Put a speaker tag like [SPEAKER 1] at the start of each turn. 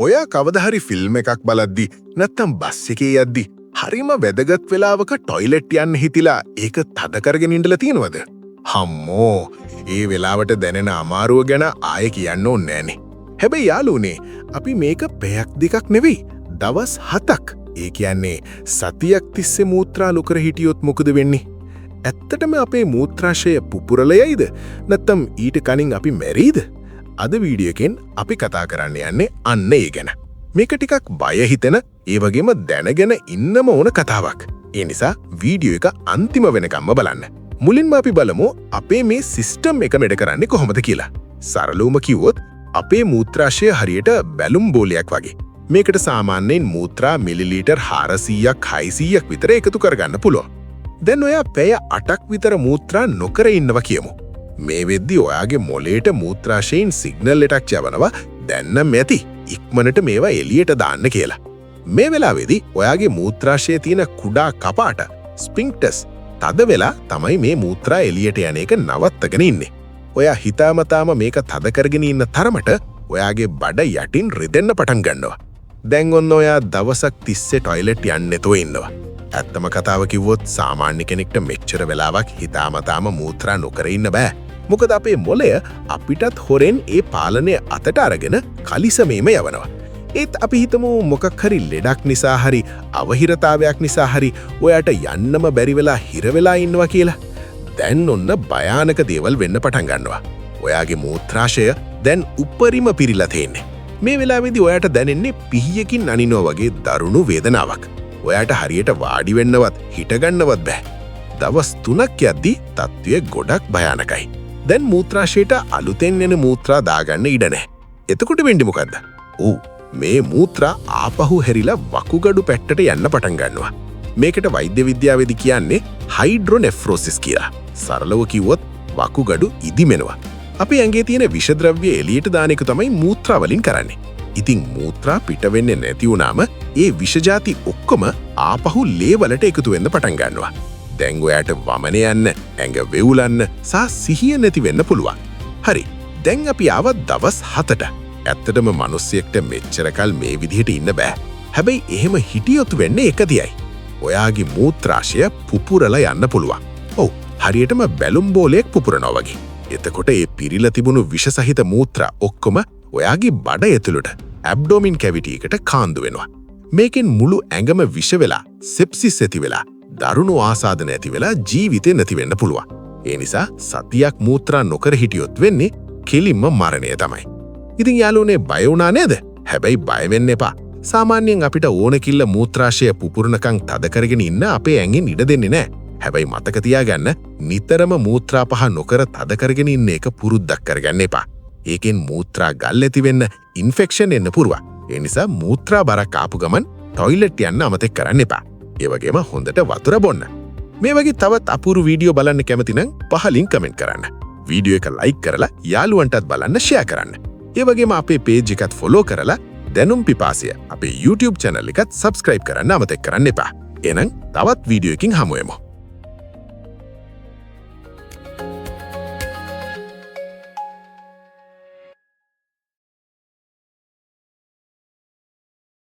[SPEAKER 1] ඔයා කවදා හරි ෆිල්ම් එකක් බලද්දි නැත්තම් බස් එකේ යද්දි හරිම වැදගත් වෙලාවක টয়ලට් යන්න හිතිලා ඒක තද කරගෙන ඉඳලා තියෙනවද? හම්මෝ ඒ වෙලාවට දැනෙන අමාරුව ගැන ආයෙ කියන්න ඕනේ නෑනේ. හැබැයි යාළුවනේ අපි මේක පැයක් දෙකක් නෙවෙයි දවස් 7ක් ඒ කියන්නේ සතියක් තිස්සේ මූත්‍රා ලොකර හිටියොත් මොකද වෙන්නේ? ඇත්තටම අපේ මූත්‍රාශය පුපුරලයයිද නැත්තම් ඊට කලින් අපි මැරීද? අද වීඩියෝ එකෙන් අපි කතා කරන්න යන්නේ අන්න ඒ ගැන. මේක ටිකක් බය හිතෙන ඒ වගේම දැනගෙන ඉන්නම ඕන කතාවක්. ඒ නිසා වීඩියෝ එක අන්තිම වෙනකම්ම බලන්න. මුලින්ම අපි බලමු අපේ මේ සිස්ටම් එක වැඩ කරන්නේ කොහොමද කියලා. සරලවම කිව්වොත් අපේ මූත්‍රාශය හරියට බැලුම් බෝලයක් වගේ. මේකට සාමාන්‍යයෙන් මූත්‍රා මිලිලීටර් 400ක් 600ක් විතර එකතු කරගන්න පුළුවන්. දැන් ඔයා පැය 8ක් විතර මූත්‍රා නොකර ඉන්නවා කියමු. මේ වෙද්දි ඔයාගේ මොලේට මූත්‍රාශයෙන් සිග්නල් එකක් යවනවා දැන්නම් ඇති ඉක්මනට මේවා එළියට දාන්න කියලා. මේ වෙලාවේදී ඔයාගේ මූත්‍රාශයේ තියෙන කුඩා කපාට ස්පින්ක්ටස් තද වෙලා තමයි මේ මූත්‍රා එළියට යන එක නවත්තගෙන ඉන්නේ. ඔයා හිතාමතාම මේක තද කරගෙන ඉන්න තරමට ඔයාගේ බඩ යටින් රිදෙන්න පටන් ගන්නවා. දැන් ඔන්න ඔයා දවසක් තිස්සේ টয়ලට් යන්නේ නැතුව ඉන්නවා. ඇත්තම කතාව කිව්වොත් සාමාන්‍ය කෙනෙක්ට මෙච්චර වෙලාවක් හිතාමතාම මූත්‍රා නොකර ඉන්න බෑ. මොකද අපේ මොළය අපිටත් හොරෙන් ඒ පාලනය අතට අරගෙන කලිසමේම යවනවා. ඒත් අපි හිතමු මොකක් හරි ලෙඩක් නිසා හරි අවහිරතාවයක් නිසා හරි ඔයාට යන්නම බැරි වෙලා හිර වෙලා ඉන්නවා කියලා. දැන් ඔන්න භයානක දේවල් වෙන්න පටන් ගන්නවා. ඔයාගේ මූත්‍රාශය දැන් උඩරිම පිරීලා තියෙන්නේ. මේ වෙලාවේදී ඔයාට දැනෙන්නේ පිහියකින් අනිනවා වගේ දරුණු වේදනාවක්. ඔයාට හරියට වාඩි වෙන්නවත් හිටගන්නවත් බෑ. දවස් 3ක් යද්දී තත්ත්වය ගොඩක් භයානකයි. දැන් මූත්‍රාශයට අලුතෙන් එන මූත්‍රා දාගන්න ඉඩ නැහැ. එතකොට වෙන්නේ මොකද්ද? මේ මූත්‍රා ආපහු හැරිලා වකුගඩු පැත්තට යන්න පටන් ගන්නවා. මේකට වෛද්‍ය විද්‍යාවේදී කියන්නේ හයිඩ්‍රොනෙෆ්‍රොසිස් කියලා. සරලව කිව්වොත් වකුගඩු ඉදිමෙනවා. අපේ ඇඟේ තියෙන විෂ ද්‍රව්‍ය එළියට දාන එක තමයි මූත්‍රා වලින් කරන්නේ. ඉතින් මූත්‍රා පිට වෙන්නේ නැති වුණාම ඒ විෂ ಜಾති ඔක්කොම ආපහු ලේ වලට එකතු වෙන්න පටන් ගන්නවා. දැන් ඔයාට වමන යන්න, ඇඟ වෙවුලන්න සහ සිහිය නැති වෙන්න පුළුවන්. හරි. දැන් අපි ආව දවස් 7ට. ඇත්තටම මිනිස්සෙක්ට මෙච්චරකල් මේ විදිහට ඉන්න බෑ. හැබැයි එහෙම හිටියොත් වෙන්නේ එක දියයි. ඔයාගේ මූත්‍රාශය පුපුරලා යන්න පුළුවන්. ඔව්, හරියටම බැලුම් බෝලයක් පුපුරනවා වගේ. එතකොට ඒ පිරීලා තිබුණු විෂ සහිත මූත්‍රා ඔක්කොම ඔයාගේ බඩ ඇතුළට ඇබ්ඩොමින් කැවිටි එකට කාන්දු වෙනවා. මේකෙන් මුළු ඇඟම විෂ වෙලා, සෙප්සිස් ඇති වෙලා, දරුණු ආසාදන ඇති වෙලා ජීවිතේ නැති වෙන්න පුළුවන්. ඒ නිසා සතියක් මූත්‍රා නොකර හිටියොත් වෙන්නේ කෙලින්ම මරණය තමයි. ඉතින් යාළුවනේ බය වුණා නේද? හැබැයි බය වෙන්න එපා. සාමාන්‍යයෙන් අපිට ඕන කිල්ල මූත්‍රාශය පුපුරනකම් තද කරගෙන ඉන්න අපේ ඇඟෙන් ඉඩ දෙන්නේ නැහැ. හැබැයි මතක තියාගන්න නිතරම මූත්‍රා පහ නොකර තද කරගෙන ඉන්න එක පුරුද්දක් කරගන්න එපා. ඒකෙන් මූත්‍රා ගල් ඇති වෙන්න ඉන්ෆෙක්ෂන් එන්න පුරුවා. ඒ නිසා මූත්‍රා බරක් ආපු ගමන් টয়ලට් යන්න අමතක කරන්න එපා. ඒ වගේම හොඳට වතුර බොන්න. මේ වගේ තවත් අපූර්ව වීඩියෝ බලන්න කැමති නම් පහලින් කමෙන්ට් කරන්න. වීඩියෝ එක ලයික් කරලා යාළුවන්ටත් බලන්න ෂෙයා කරන්න. ඒ වගේම අපේ පේජ් එකත් ෆලෝ කරලා දැනුම් පිපාසය අපේ YouTube channel එකත් subscribe කරන්න අමතක කරන්න එපා. එහෙනම් තවත් වීඩියෝ එකකින් හමු වෙමු.